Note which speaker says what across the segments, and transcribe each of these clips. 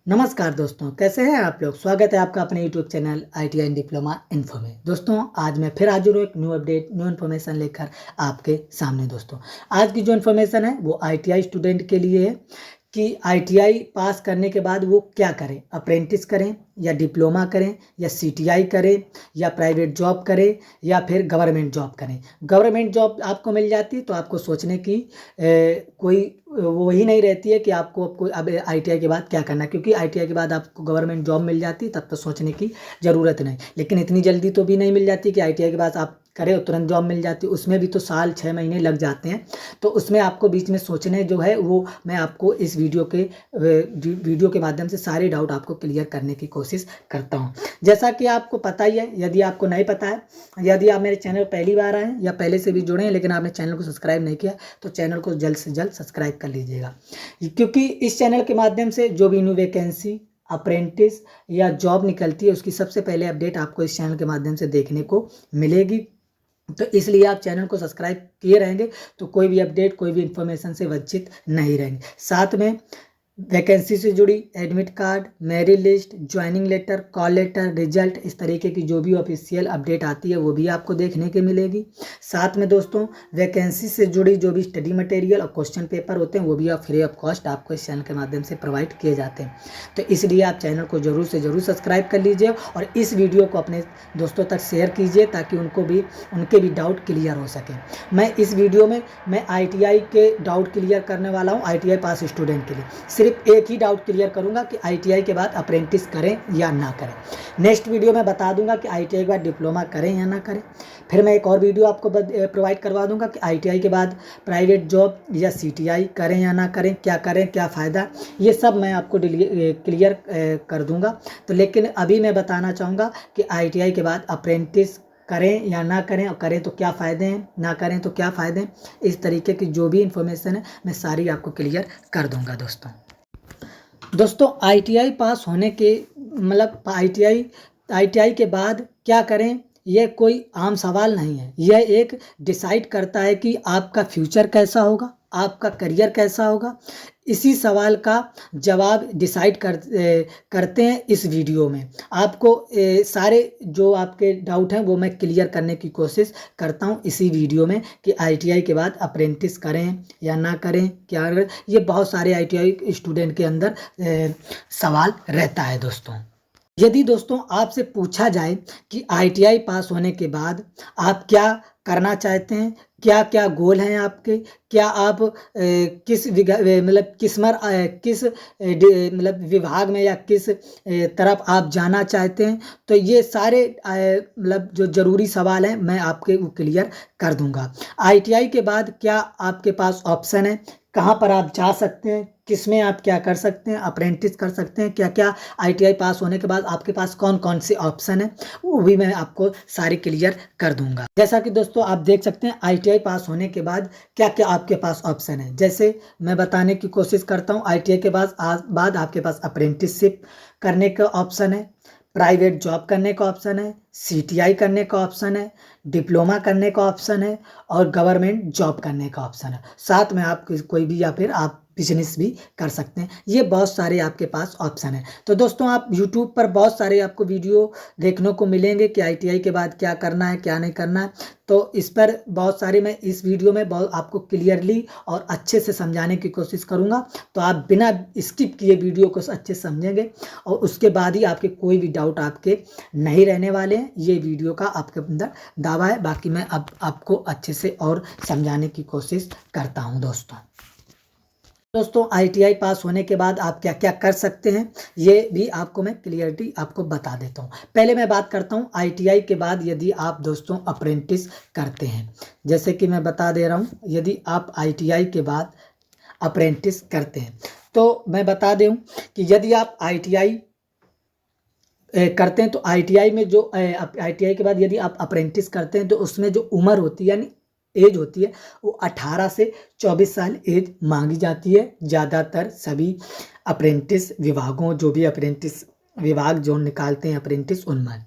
Speaker 1: नमस्कार दोस्तों, कैसे हैं आप लोग। स्वागत है आपका अपने YouTube channel ITI and diploma info में। दोस्तों आज मैं फिर हाजिर हूँ एक न्यू अपडेट न्यू इन्फॉर्मेशन लेकर आपके सामने। दोस्तों आज की जो इन्फॉर्मेशन है वो ITI स्टूडेंट के लिए है कि ITI पास करने के बाद वो क्या करें, अप्रेंटिस करें या डिप्लोमा करें या CTI करें या प्राइवेट जॉब करें या फिर गवर्नमेंट जॉब करें। गवर्नमेंट जॉब आपको मिल जाती है तो आपको सोचने की कोई वही नहीं रहती है कि आपको अब ITI के बाद क्या करना है, क्योंकि ITI के बाद आपको गवर्नमेंट जॉब मिल जाती है, तब तो सोचने की ज़रूरत नहीं। लेकिन इतनी जल्दी तो भी नहीं मिल जाती कि ITI के बाद आप करें और तुरंत जॉब मिल जाती है, उसमें भी तो साल 6 महीने लग जाते हैं। तो उसमें आपको बीच में सोचने जो है वो मैं आपको इस वीडियो के माध्यम से सारे डाउट आपको क्लियर करने की कोशिश करता हूँ। जैसा कि आपको पता ही है, यदि आपको नहीं पता है, यदि आप मेरे चैनल पहली बार आए हैं या पहले से भी जुड़े हैं लेकिन आपने चैनल को सब्सक्राइब नहीं किया तो चैनल को जल्द से जल्द सब्सक्राइब कर लीजिएगा, क्योंकि इस चैनल के माध्यम से जो भी न्यू वैकेंसी, अप्रेंटिस या जॉब निकलती है उसकी सबसे पहले अपडेट आपको इस चैनल के माध्यम से देखने को मिलेगी। तो इसलिए आप चैनल को सब्सक्राइब किए रहेंगे तो कोई भी अपडेट, कोई भी इंफॉर्मेशन से वंचित नहीं रहेंगे। साथ में वैकेंसी से जुड़ी admit card, merit list, joining letter, call letter, result, इस तरीके की जो भी ऑफिशियल अपडेट आती है वो भी आपको देखने के मिलेगी। साथ में दोस्तों वैकेंसी से जुड़ी जो भी स्टडी मटेरियल और क्वेश्चन पेपर होते हैं वो भी आप फ्री ऑफ कॉस्ट आपको इस चैनल के माध्यम से प्रोवाइड किए जाते हैं। तो इसलिए आप चैनल को ज़रूर से ज़रूर सब्सक्राइब कर लीजिए और इस वीडियो को अपने दोस्तों तक शेयर कीजिए ताकि उनके भी डाउट क्लियर हो सके। मैं इस वीडियो में मैं ITI के डाउट क्लियर करने वाला हूँ। ITI पास स्टूडेंट के लिए सिर्फ एक ही डाउट क्लियर करूंगा कि ITI के बाद अप्रेंटिस करें या ना करें। नेक्स्ट वीडियो में बता दूंगा कि ITI के बाद डिप्लोमा करें या ना करें। फिर मैं एक और वीडियो आपको प्रोवाइड करवा दूंगा कि ITI के बाद प्राइवेट जॉब या CTI करें या ना करें, क्या फ़ायदा, ये सब मैं आपको क्लियर कर दूंगा। तो लेकिन अभी मैं बताना चाहूँगा कि ITI के बाद अप्रेंटिस करें या ना करें, और करें तो क्या फ़ायदे हैं, ना करें तो क्या फ़ायदे हैं, इस तरीके की जो भी इंफॉर्मेशन है मैं सारी आपको क्लियर कर दूंगा। दोस्तों ITI पास होने के मतलब ITI के बाद क्या करें, यह कोई आम सवाल नहीं है। यह एक डिसाइड करता है कि आपका फ्यूचर कैसा होगा, आपका करियर कैसा होगा। इसी सवाल का जवाब डिसाइड करते हैं इस वीडियो में। आपको सारे जो आपके डाउट हैं वो मैं क्लियर करने की कोशिश करता हूं इसी वीडियो में कि ITI के बाद अप्रेंटिस करें या ना करें, क्या करें। ये बहुत सारे ITI स्टूडेंट के अंदर सवाल रहता है। यदि दोस्तों आपसे पूछा जाए कि ITI पास होने के बाद आप क्या करना चाहते हैं, क्या क्या गोल हैं आपके, क्या आप किस मतलब विभाग में या किस तरफ आप जाना चाहते हैं, तो ये सारे मतलब जो ज़रूरी सवाल हैं मैं आपके वो क्लियर कर दूंगा। ITI के बाद क्या आपके पास ऑप्शन है, कहाँ पर आप जा सकते हैं, किस में आप क्या कर सकते हैं, अप्रेंटिस कर सकते हैं, क्या क्या ITI पास होने के बाद आपके पास कौन कौन से ऑप्शन है, वो भी मैं आपको सारी क्लियर कर दूंगा। जैसा कि दोस्तों आप देख सकते हैं ITI पास होने के बाद क्या क्या आपके पास ऑप्शन है। जैसे मैं बताने की कोशिश करता हूँ, ITI के बाद आपके पास अप्रेंटिसशिप करने का ऑप्शन है, प्राइवेट जॉब करने का ऑप्शन है, CTI करने का ऑप्शन है, डिप्लोमा करने का ऑप्शन है और गवर्नमेंट जॉब करने का ऑप्शन है। साथ में आप कोई भी या फिर आप बिजनेस भी कर सकते हैं। ये बहुत सारे आपके पास ऑप्शन है। तो दोस्तों आप YouTube पर बहुत सारे आपको वीडियो देखने को मिलेंगे कि ITI के बाद क्या करना है, क्या नहीं करना है। तो इस पर बहुत सारे मैं इस वीडियो में बहुत आपको क्लियरली और अच्छे से समझाने की कोशिश करूँगा, तो आप बिना स्किप किए वीडियो को अच्छे से समझेंगे और उसके बाद ही आपके कोई भी डाउट आपके नहीं रहने वाले हैं। ये वीडियो का आपके अंदर दावा है। बाकी मैं अब आपको अच्छे से और समझाने की कोशिश करता हूँ। दोस्तों ITI पास होने के बाद आप क्या क्या कर सकते हैं ये भी आपको मैं क्लियरिटी आपको बता देता हूँ। पहले मैं बात करता हूँ ITI के बाद यदि आप दोस्तों अप्रेंटिस करते हैं, जैसे कि मैं बता दे रहा हूँ, यदि आप ITI के बाद अप्रेंटिस करते हैं तो मैं बता दूँ कि यदि आप ITI करते हैं तो ITI में जो ITI के बाद यदि आप अप्रेंटिस करते हैं तो उसमें जो उम्र होती है यानी एज होती है वो 18 से 24 साल एज मांगी जाती है ज़्यादातर सभी अप्रेंटिस विभागों, जो भी अप्रेंटिस विभाग जो निकालते हैं अप्रेंटिस उनमें।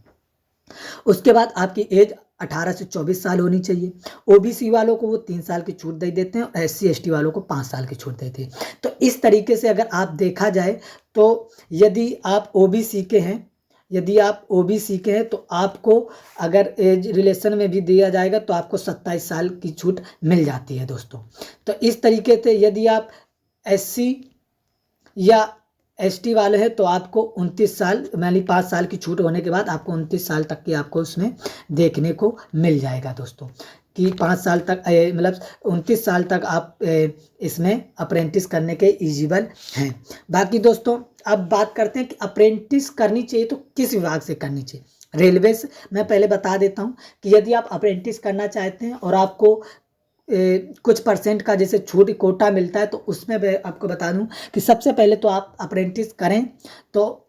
Speaker 1: उसके बाद आपकी एज 18 से 24 साल होनी चाहिए। ओबीसी वालों को वो 3 साल की छूट दे देते हैं और एससी एसटी वालों को 5 साल की छूट देते हैं। तो इस तरीके से अगर आप देखा जाए तो यदि आप ओबीसी के हैं तो आपको अगर एज रिलेशन में भी दिया जाएगा तो आपको 27 साल की छूट मिल जाती है दोस्तों। तो इस तरीके से यदि आप एससी या एसटी वाले हैं तो आपको 29 साल यानी 5 साल की छूट होने के बाद आपको 29 साल तक की आपको उसमें देखने को मिल जाएगा दोस्तों, कि 5 साल तक मतलब 29 साल तक आप इसमें अप्रेंटिस करने के एलिजिबल हैं। बाकी दोस्तों अब बात करते हैं कि अप्रेंटिस करनी चाहिए तो किस विभाग से करनी चाहिए। रेलवे से मैं पहले बता देता हूं कि यदि आप अप्रेंटिस करना चाहते हैं और आपको कुछ परसेंट का जैसे छूट कोटा मिलता है तो उसमें मैं आपको बता दूं कि सबसे पहले तो आप अप्रेंटिस करें तो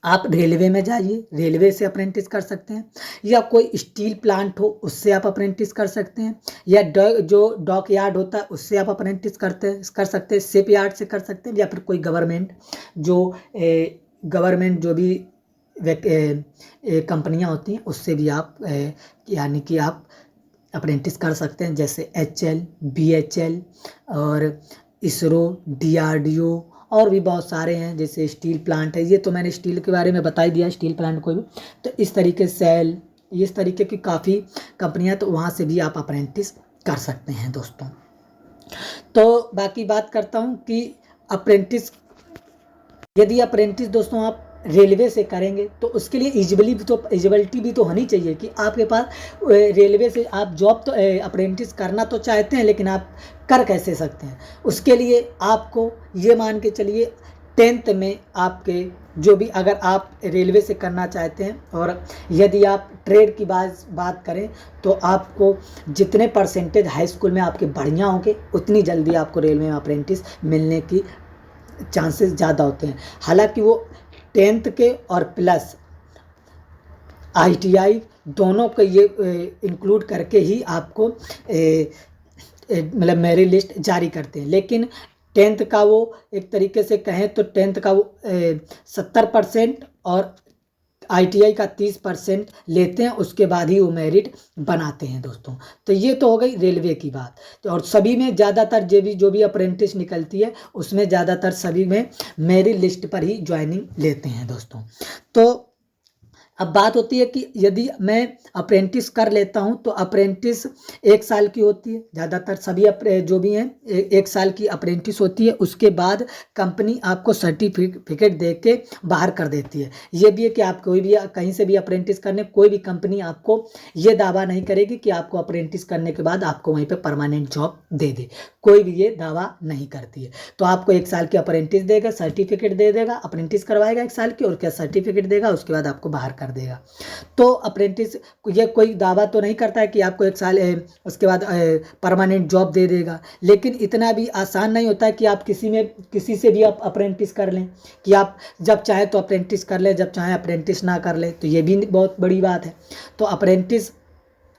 Speaker 1: आप रेलवे में जाइए, रेलवे से अप्रेंटिस कर सकते हैं, या कोई स्टील प्लांट हो उससे आप अप्रेंटिस कर सकते हैं, या जो डॉक यार्ड होता है उससे आप अप्रेंटिस कर सकते हैं, शिप यार्ड से कर सकते हैं, या फिर कोई गवर्नमेंट जो भी कंपनियां होती हैं उससे भी आप यानी कि आप अप्रेंटिस कर सकते हैं, जैसे HL, BHL और इसरो, DRDO और भी बहुत सारे हैं, जैसे स्टील प्लांट है। ये तो मैंने स्टील के बारे में बता ही दिया, स्टील प्लांट को भी। तो इस तरीके सेल, इस तरीके की काफ़ी कंपनियां, तो वहाँ से भी आप अप्रेंटिस कर सकते हैं दोस्तों। तो बाकी बात करता हूँ कि यदि अप्रेंटिस दोस्तों आप रेलवे से करेंगे तो उसके लिए एलिजिबिलिटी भी तो होनी चाहिए कि आपके पास रेलवे से आप जॉब तो अप्रेंटिस करना तो चाहते हैं, लेकिन आप कर कैसे सकते हैं। उसके लिए आपको ये मान के चलिए 10th में आपके जो भी, अगर आप रेलवे से करना चाहते हैं और यदि आप ट्रेड की बात करें तो आपको जितने परसेंटेज हाई स्कूल में आपके बढ़िया होंगे उतनी जल्दी आपको रेलवे में अप्रेंटिस मिलने की चांसेस ज़्यादा होते हैं। हालांकि वो 10th के और प्लस ITI दोनों को ये इंक्लूड करके ही आपको मतलब मेरिट लिस्ट जारी करते हैं, लेकिन 10th का वो एक तरीके से कहें तो 10th का वो 70% और ITI का 30% लेते हैं, उसके बाद ही वो मेरिट बनाते हैं दोस्तों। तो ये तो हो गई रेलवे की बात। तो और सभी में ज़्यादातर जो भी अप्रेंटिस निकलती है उसमें ज़्यादातर सभी में मेरिट लिस्ट पर ही ज्वाइनिंग लेते हैं दोस्तों। तो अब बात होती है कि यदि मैं अप्रेंटिस कर लेता हूं तो अप्रेंटिस 1 साल की होती है, ज़्यादातर सभी जो भी हैं 1 साल की अप्रेंटिस होती है। उसके बाद कंपनी आपको सर्टिफिकेट दे के बाहर कर देती है। ये भी है कि आप कोई भी कहीं से भी अप्रेंटिस करने, कोई भी कंपनी आपको ये दावा नहीं करेगी कि आपको अप्रेंटिस करने के बाद आपको वहीं पर परमानेंट जॉब दे दे, कोई भी ये दावा नहीं करती है। तो आपको 1 साल की अप्रेंटिस देगा, सर्टिफिकेट दे देगा, अप्रेंटिस करवाएगा 1 साल की और क्या सर्टिफिकेट देगा, उसके बाद आपको बाहर कर देगा। तो अप्रेंटिस ये कोई दावा तो नहीं करता है कि आपको 1 साल उसके बाद परमानेंट जॉब दे देगा, लेकिन इतना भी आसान नहीं होता है कि आप किसी से भी आप अप्रेंटिस कर लें, कि आप जब चाहे तो अप्रेंटिस कर ले, जब चाहे अप्रेंटिस ना कर ले, तो ये भी बहुत बड़ी बात है। तो अप्रेंटिस,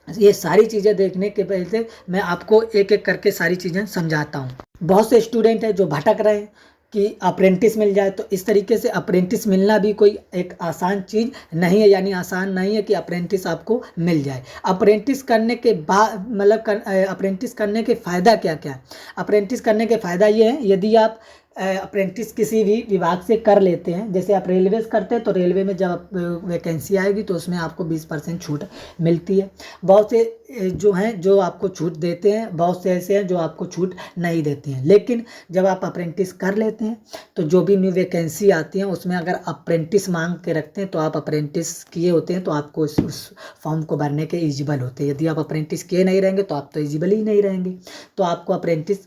Speaker 1: ये सारी चीज़ें देखने के पहले मैं आपको एक एक करके सारी चीज़ें समझाता हूँ। बहुत से स्टूडेंट हैं जो भटक रहे हैं कि अप्रेंटिस मिल जाए, तो इस तरीके से अप्रेंटिस मिलना भी कोई एक आसान चीज़ नहीं है, यानी आसान नहीं है कि अप्रेंटिस आपको मिल जाए। अप्रेंटिस करने के बाद मतलब अप्रेंटिस करने के फ़ायदा क्या क्या है। अप्रेंटिस करने के फ़ायदा ये है, यदि आप अप्रेंटिस किसी भी विभाग से कर लेते हैं, जैसे आप रेलवे से करते हैं तो रेलवे में जब वैकेंसी आएगी तो उसमें आपको 20% छूट मिलती है। बहुत से जो हैं जो आपको छूट देते हैं, बहुत से ऐसे हैं जो आपको छूट नहीं देते हैं। लेकिन जब आप अप्रेंटिस कर लेते हैं तो जो भी न्यू वैकेंसी आती है उसमें अगर अप्रेंटिस मांग के रखते हैं तो आप अप्रेंटिस किए होते हैं तो आपको उस फॉर्म को भरने के एलिजिबल होते हैं। यदि आप अप्रेंटिस किए नहीं रहेंगे तो आप तो एलिजिबल ही नहीं रहेंगे। तो आपको अप्रेंटिस,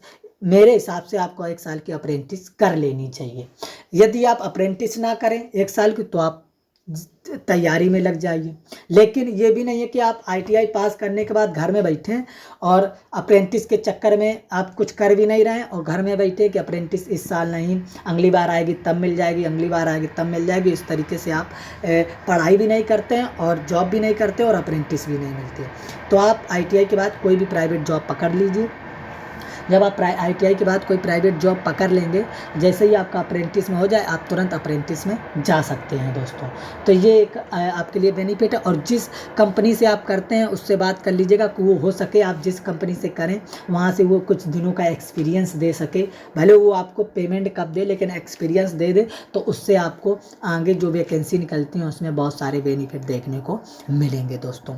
Speaker 1: मेरे हिसाब से आपको 1 साल की अप्रेंटिस कर लेनी चाहिए। यदि आप अप्रेंटिस ना करें 1 साल की तो आप तैयारी में लग जाइए। लेकिन ये भी नहीं है कि आप ITI पास करने के बाद घर में बैठे हैं और अप्रेंटिस के चक्कर में आप कुछ कर भी नहीं रहे हैं और घर में बैठे कि अप्रेंटिस इस साल नहीं, अगली बार आएगी तब मिल जाएगी, अगली बार आएगी तब मिल जाएगी। इस तरीके से आप पढ़ाई भी नहीं करते हैं और जॉब भी नहीं करते और अप्रेंटिस भी नहीं मिलती है। तो आप ITI के बाद कोई भी प्राइवेट जॉब पकड़ लीजिए, जब आप ITI के बाद कोई प्राइवेट जॉब पकड़ लेंगे, जैसे ही आपका अप्रेंटिस में हो जाए आप तुरंत अप्रेंटिस में जा सकते हैं दोस्तों। तो ये एक आपके लिए बेनिफिट है। और जिस कंपनी से आप करते हैं उससे बात कर लीजिएगा कि वो हो सके आप जिस कंपनी से करें वहाँ से वो कुछ दिनों का एक्सपीरियंस दे सके। भले वो आपको पेमेंट कब दे, लेकिन एक्सपीरियंस दे दे, तो उससे आपको आगे जो वैकेंसी निकलती हैं उसमें बहुत सारे बेनिफिट देखने को मिलेंगे दोस्तों।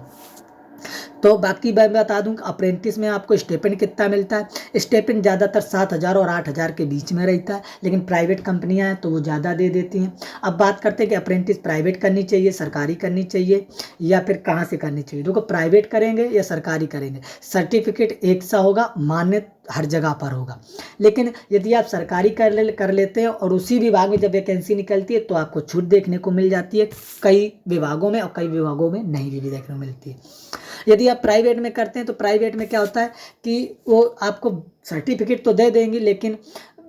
Speaker 1: तो बाकी मैं बता दूं कि अप्रेंटिस में आपको स्टेपेंड कितना मिलता है। स्टेपेंड ज़्यादातर 7,000 और 8,000 के बीच में रहता है, लेकिन प्राइवेट कंपनियां हैं तो वो ज़्यादा दे देती हैं। अब बात करते हैं कि अप्रेंटिस प्राइवेट करनी चाहिए, सरकारी करनी चाहिए, या फिर कहाँ से करनी चाहिए। देखो, प्राइवेट करेंगे या सरकारी करेंगे, सर्टिफिकेट एक सा होगा, मान्य हर जगह पर होगा। लेकिन यदि आप सरकारी कर लेते हैं और उसी विभाग में जब वैकेंसी निकलती है तो आपको छूट देखने को मिल जाती है कई विभागों में, और कई विभागों में नहीं भी देखने को मिलती है। यदि आप प्राइवेट में करते हैं तो प्राइवेट में क्या होता है कि वो आपको सर्टिफिकेट तो दे देंगे, लेकिन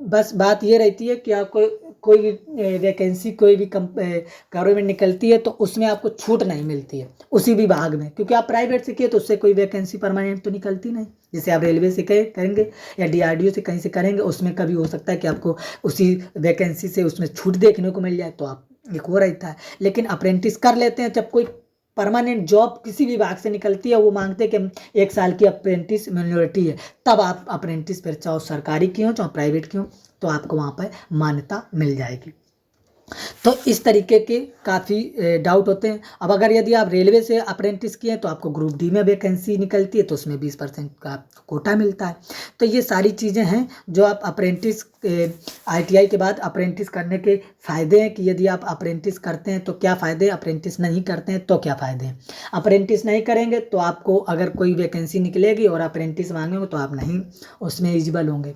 Speaker 1: बस बात ये रहती है कि आपको कोई भी वैकेंसी कोई भी गवर्नमेंट निकलती है तो उसमें आपको छूट नहीं मिलती है उसी विभाग में, क्योंकि आप प्राइवेट से किए तो उससे कोई वैकेंसी परमानेंट तो निकलती नहीं। जैसे आप रेलवे से करेंगे या DRDO से कहीं से करेंगे, उसमें कभी हो सकता है कि आपको उसी वैकेंसी से उसमें छूट देखने को मिल जाए, तो आप एक वो रहता है। लेकिन अप्रेंटिस कर लेते हैं, जब कोई परमानेंट जॉब किसी विभाग से निकलती है, वो मांगते हैं कि 1 साल की अप्रेंटिस मिनियोरिटी है, तब आप अप्रेंटिस फिर चाहे सरकारी की हो चाहे प्राइवेट की हो तो आपको वहाँ पर मान्यता मिल जाएगी। तो इस तरीके के काफ़ी डाउट होते हैं। अब अगर यदि आप रेलवे से अप्रेंटिस किए तो आपको ग्रुप डी में वैकेंसी निकलती है, तो उसमें 20% का कोटा मिलता है। तो ये सारी चीज़ें हैं जो आप अप्रेंटिस ITI के बाद अप्रेंटिस करने के फ़ायदे हैं कि यदि आप अप्रेंटिस करते हैं तो क्या फ़ायदे, अप्रेंटिस नहीं करते हैं तो क्या फ़ायदे हैं। अप्रेंटिस नहीं करेंगे तो आपको अगर कोई वैकेंसी निकलेगी और अप्रेंटिस मांगेंगे तो आप नहीं उसमें एलिजिबल होंगे।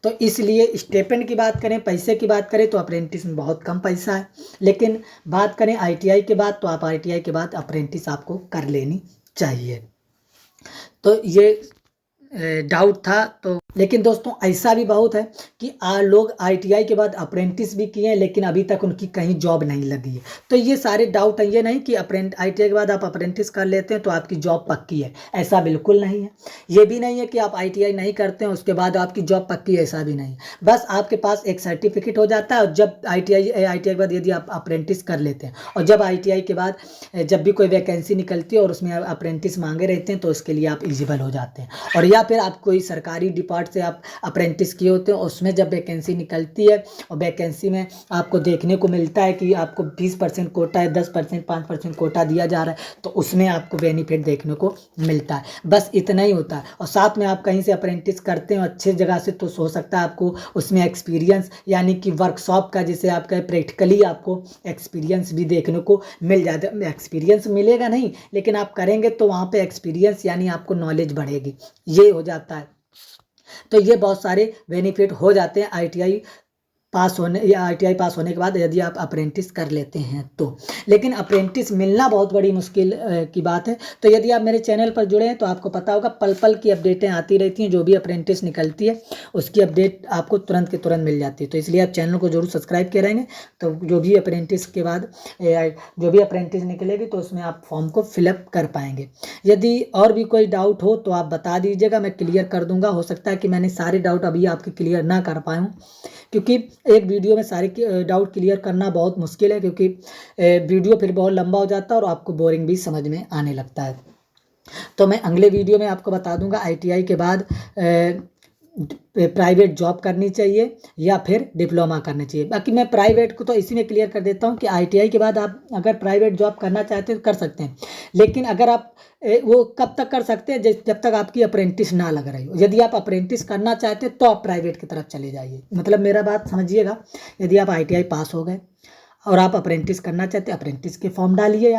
Speaker 1: तो इसलिए स्टेपेंड की बात करें, पैसे की बात करें, तो अप्रेंटिस में बहुत कम पैसा है। लेकिन बात करें ITI के बाद, तो आप ITI के बाद अप्रेंटिस आपको कर लेनी चाहिए। तो ये डाउट था। तो लेकिन दोस्तों ऐसा भी बहुत है कि लोग ITI के बाद अप्रेंटिस भी किए हैं, लेकिन अभी तक उनकी कहीं जॉब नहीं लगी है। तो ये सारे डाउट है, ये नहीं कि ITI के बाद आप अप्रेंटिस कर लेते हैं तो आपकी जॉब पक्की है, ऐसा बिल्कुल नहीं है। ये भी नहीं है कि आप ITI नहीं करते हैं उसके बाद आपकी जॉब पक्की है, ऐसा भी नहीं है। बस आपके पास एक सर्टिफिकेट हो जाता है, और जब ITI के बाद यदि आप अप्रेंटिस कर लेते हैं, और जब ITI के बाद जब भी कोई वैकेंसी निकलती है और उसमें अप्रेंटिस मांगे रहते हैं तो उसके लिए आप एलिजिबल हो जाते हैं। और या फिर आप कोई सरकारी डिपार्टमेंट से आप अप्रेंटिस किए होते हैं, उसमें जब वैकेंसी निकलती है और वैकेंसी में आपको देखने को मिलता है कि आपको 20% कोटा है, 10%, 5% कोटा दिया जा रहा है, तो उसमें आपको बेनिफिट देखने को मिलता है। बस इतना ही होता है। और साथ में आप कहीं से अप्रेंटिस करते हैं अच्छे जगह से, तो हो सकता है आपको उसमें एक्सपीरियंस यानी कि वर्कशॉप का, जिसे आप कहें प्रैक्टिकली आपको एक्सपीरियंस भी देखने को मिल जाता है। एक्सपीरियंस मिलेगा नहीं, लेकिन आप करेंगे तो वहाँ पे एक्सपीरियंस यानी आपको नॉलेज बढ़ेगी, ये हो जाता है। तो ये बहुत सारे बेनिफिट हो जाते हैं ITI पास होने के बाद यदि आप अप्रेंटिस कर लेते हैं तो। लेकिन अप्रेंटिस मिलना बहुत बड़ी मुश्किल की बात है। तो यदि आप मेरे चैनल पर जुड़े हैं तो आपको पता होगा पल पल की अपडेटें आती रहती हैं, जो भी अप्रेंटिस निकलती है उसकी अपडेट आपको तुरंत के तुरंत मिल जाती है। तो इसलिए आप चैनल को जरूर सब्सक्राइब करेंगे, तो जो भी अप्रेंटिस के बाद जो भी अप्रेंटिस निकलेगी तो उसमें आप फॉर्म को फिलअप कर पाएंगे। यदि और भी कोई डाउट हो तो आप बता दीजिएगा, मैं क्लियर कर दूंगा। हो सकता है कि मैंने सारे डाउट अभी आपके क्लियर ना कर पाऊँ, क्योंकि एक वीडियो में सारे डाउट क्लियर करना बहुत मुश्किल है, क्योंकि वीडियो फिर बहुत लंबा हो जाता है और आपको बोरिंग भी समझ में आने लगता है। तो मैं अगले वीडियो में आपको बता दूंगा ITI के बाद प्राइवेट जॉब करनी चाहिए या फिर डिप्लोमा करनी चाहिए। बाकी मैं प्राइवेट को तो इसी में क्लियर कर देता हूँ कि ITI के बाद आप अगर प्राइवेट जॉब करना चाहते हैं तो कर सकते हैं, लेकिन अगर आप वो कब तक कर सकते हैं, जब तक आपकी अप्रेंटिस ना लग रही हो। यदि आप अप्रेंटिस करना चाहते हैं तो आप प्राइवेट की तरफ चले जाइए। मतलब मेरा बात समझिएगा, यदि आप ITI पास हो गए और आप अप्रेंटिस करना चाहते हैं, अप्रेंटिस के फॉर्म डालिए।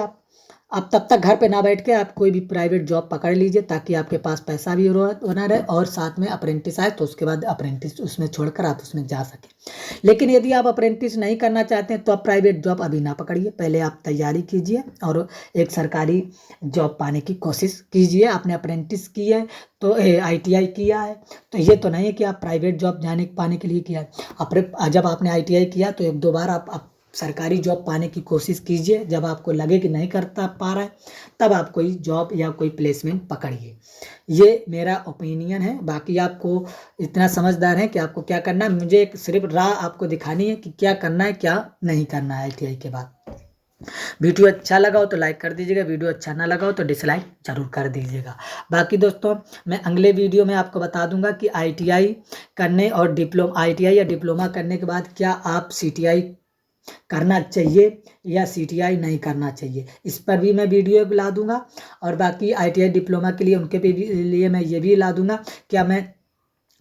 Speaker 1: आप तब तक घर पे ना बैठ के आप कोई भी प्राइवेट जॉब पकड़ लीजिए, ताकि आपके पास पैसा भी बना रहे और साथ में अप्रेंटिस आए तो उसके बाद अप्रेंटिस उसमें छोड़कर आप उसमें जा सकें। लेकिन यदि आप अप्रेंटिस नहीं करना चाहते हैं तो आप प्राइवेट जॉब अभी ना पकड़िए, पहले आप तैयारी कीजिए और एक सरकारी जॉब पाने की कोशिश कीजिए। आपने अप्रेंटिस की है तो ITI किया है, तो ये तो नहीं है कि आप प्राइवेट जॉब पाने के लिए किया है। जब आपने ITI किया तो 1-2 बार आप सरकारी जॉब पाने की कोशिश कीजिए। जब आपको लगे कि नहीं करता पा रहा है, तब आप कोई जॉब या कोई प्लेसमेंट पकड़िए। ये मेरा ओपिनियन है। बाकी आपको इतना समझदार है कि आपको क्या करना है। मुझे एक सिर्फ राह आपको दिखानी है कि क्या करना है, क्या नहीं करना है ITI के बाद। वीडियो अच्छा लगा हो तो लाइक कर दीजिएगा, वीडियो अच्छा ना लगा हो तो डिसलाइक जरूर कर दीजिएगा। बाकी दोस्तों, मैं अगले वीडियो में आपको बता दूंगा कि ITI करने और ITI या डिप्लोमा करने के बाद क्या आप CTI करना चाहिए या CTI नहीं करना चाहिए, इस पर भी मैं वीडियो ला दूंगा। और बाकी ITI डिप्लोमा के लिए उनके भी लिए मैं ये भी ला दूंगा, क्या मैं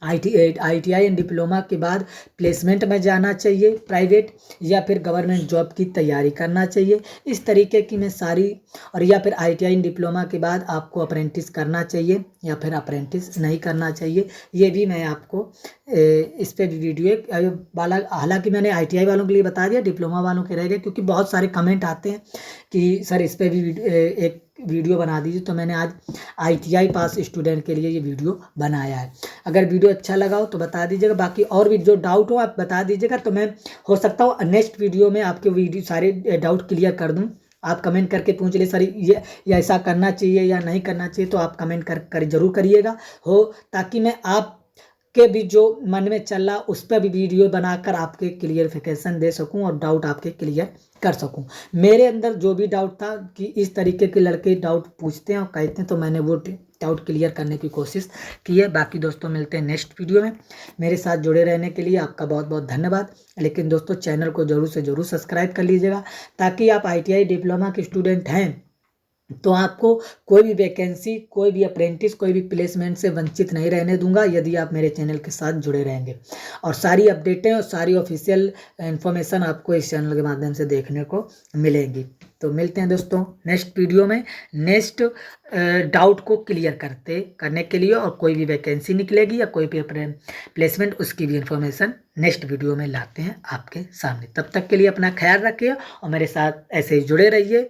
Speaker 1: ITI एंड डिप्लोमा के बाद प्लेसमेंट में जाना चाहिए प्राइवेट, या फिर गवर्नमेंट जॉब की तैयारी करना चाहिए। इस तरीके की मैं सारी, और या फिर ITI एंड डिप्लोमा के बाद आपको अप्रेंटिस करना चाहिए या फिर अप्रेंटिस नहीं करना चाहिए, ये भी मैं आपको इस पर वीडियो वाला, हालांकि मैंने ITI वालों के लिए बता दिया, डिप्लोमा वालों के रह गए, क्योंकि बहुत सारे कमेंट आते हैं कि सर इस पर भी एक वीडियो बना दीजिए। तो मैंने आज ITI पास स्टूडेंट के लिए ये वीडियो बनाया है। अगर वीडियो अच्छा लगा हो तो बता दीजिएगा। बाकी और भी जो डाउट हो आप बता दीजिएगा, तो मैं हो सकता हूँ नेक्स्ट वीडियो में आपके वीडियो सारे डाउट क्लियर कर दूँ। आप कमेंट करके पूछ ले सर ये ऐसा करना चाहिए या नहीं करना चाहिए, तो आप कमेंट कर जरूर करिएगा हो, ताकि मैं आप के भी जो मन में चल रहा उस पर भी वीडियो बनाकर आपके क्लियरिफिकेशन दे सकूं और डाउट आपके क्लियर कर सकूं। मेरे अंदर जो भी डाउट था कि इस तरीके के लड़के डाउट पूछते हैं और कहते हैं, तो मैंने वो डाउट क्लियर करने की कोशिश की है। बाकी दोस्तों, मिलते हैं नेक्स्ट वीडियो में। मेरे साथ जुड़े रहने के लिए आपका बहुत बहुत धन्यवाद। लेकिन दोस्तों, चैनल को जरूर से जरूर सब्सक्राइब कर लीजिएगा, ताकि आप ITI डिप्लोमा के स्टूडेंट हैं तो आपको कोई भी वैकेंसी, कोई भी अप्रेंटिस, कोई भी प्लेसमेंट से वंचित नहीं रहने दूंगा, यदि आप मेरे चैनल के साथ जुड़े रहेंगे। और सारी अपडेटें और सारी ऑफिशियल इन्फॉर्मेशन आपको इस चैनल के माध्यम से देखने को मिलेंगी। तो मिलते हैं दोस्तों नेक्स्ट वीडियो में, नेक्स्ट डाउट को क्लियर करने के लिए, और कोई भी वैकेंसी निकलेगी या कोई भी प्लेसमेंट, उसकी भी इंफॉर्मेशन नेक्स्ट वीडियो में लाते हैं आपके सामने। तब तक के लिए अपना ख्याल रखिए और मेरे साथ ऐसे ही जुड़े रहिए।